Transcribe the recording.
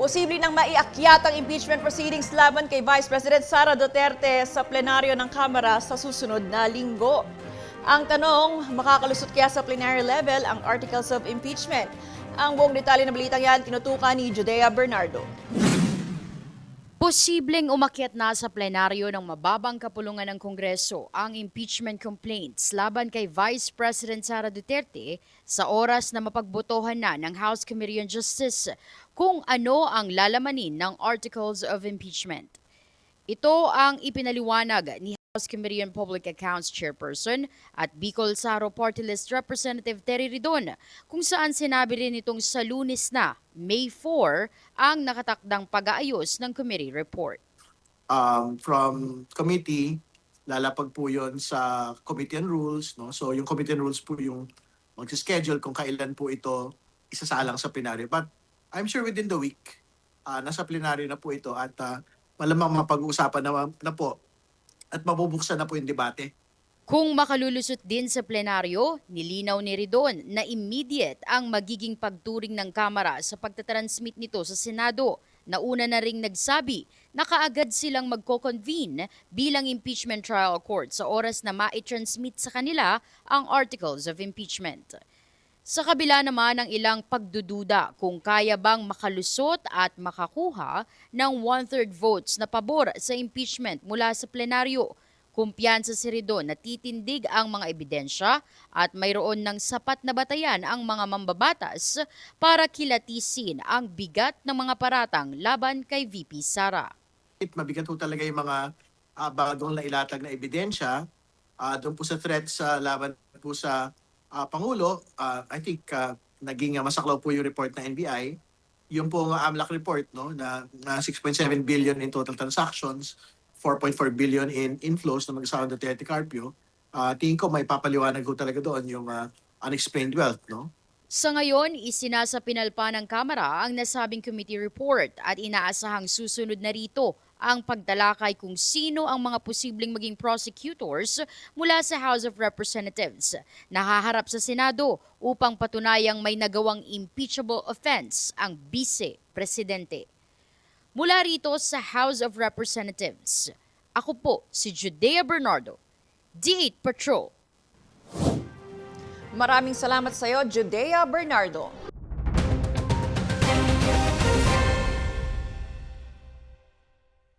Posible nang maiakyat ang impeachment proceedings laban kay Vice President Sara Duterte sa plenaryo ng Kamara sa susunod na linggo. Ang tanong, makakalusot kaya sa plenary level ang articles of impeachment? Ang buong detalye ng balitang yan tinutukan ni Judea Bernardo. Posibleng umakyat na sa plenaryo ng mababang kapulungan ng Kongreso ang impeachment complaints laban kay Vice President Sara Duterte sa oras na mapagbotohan na ng House Committee on Justice kung ano ang lalamanin ng articles of impeachment. Ito ang ipinaliwanag ni House Committee on Public Accounts Chairperson at Bicol Saro Party List Representative Terry Ridon kung saan sinabi rin itong sa Lunes na May 4 ang nakatakdang pag-aayos ng committee report. From committee, lalapag po yun sa Committee on Rules. No? So yung Committee on Rules po yung mag-schedule kung kailan po ito isasalang sa plenaryo. But I'm sure within the week, nasa plenaryo na po ito at malamang mapag-uusapan na po at mabubuksan na po yung debate. Kung makalulusot din sa plenaryo, nilinaw ni Ridon na immediate ang magiging pagturing ng Kamara sa pagtatransmit nito sa Senado. Nauna na ring nagsabi na kaagad silang magko-convene bilang impeachment trial court sa oras na ma-transmit sa kanila ang articles of impeachment. Sa kabila naman ng ilang pagdududa kung kaya bang makalusot at makakuha ng 1/3 votes na pabor sa impeachment mula sa plenaryo, kumpiyansa si Ridon na titindig ang mga ebidensya at mayroon ng sapat na batayan ang mga mambabatas para kilatisin ang bigat ng mga paratang laban kay VP Sara. Mabigat po talaga yung mga bagong nailatag na ebidensya doon po sa threats laban po sa Pangulo. I think naging masaklaw po yung report ng NBI. Yung po AMLAC report no, na 6.7 billion in total transactions, 4.4 billion in inflows na mag-asawa ng Duterte Carpio. Tingin ko may papaliwanag ko talaga doon yung unexplained wealth. No? Sa ngayon, isinasapinal pa ng Kamara ang nasabing committee report at inaasahang susunod na rito ang pagtalakay kung sino ang mga posibleng maging prosecutors mula sa House of Representatives na haharap sa Senado upang patunayang may nagawang impeachable offense ang vice-presidente. Mula rito sa House of Representatives, ako po si Judea Bernardo, D8 Patrol. Maraming salamat sa iyo, Judea Bernardo.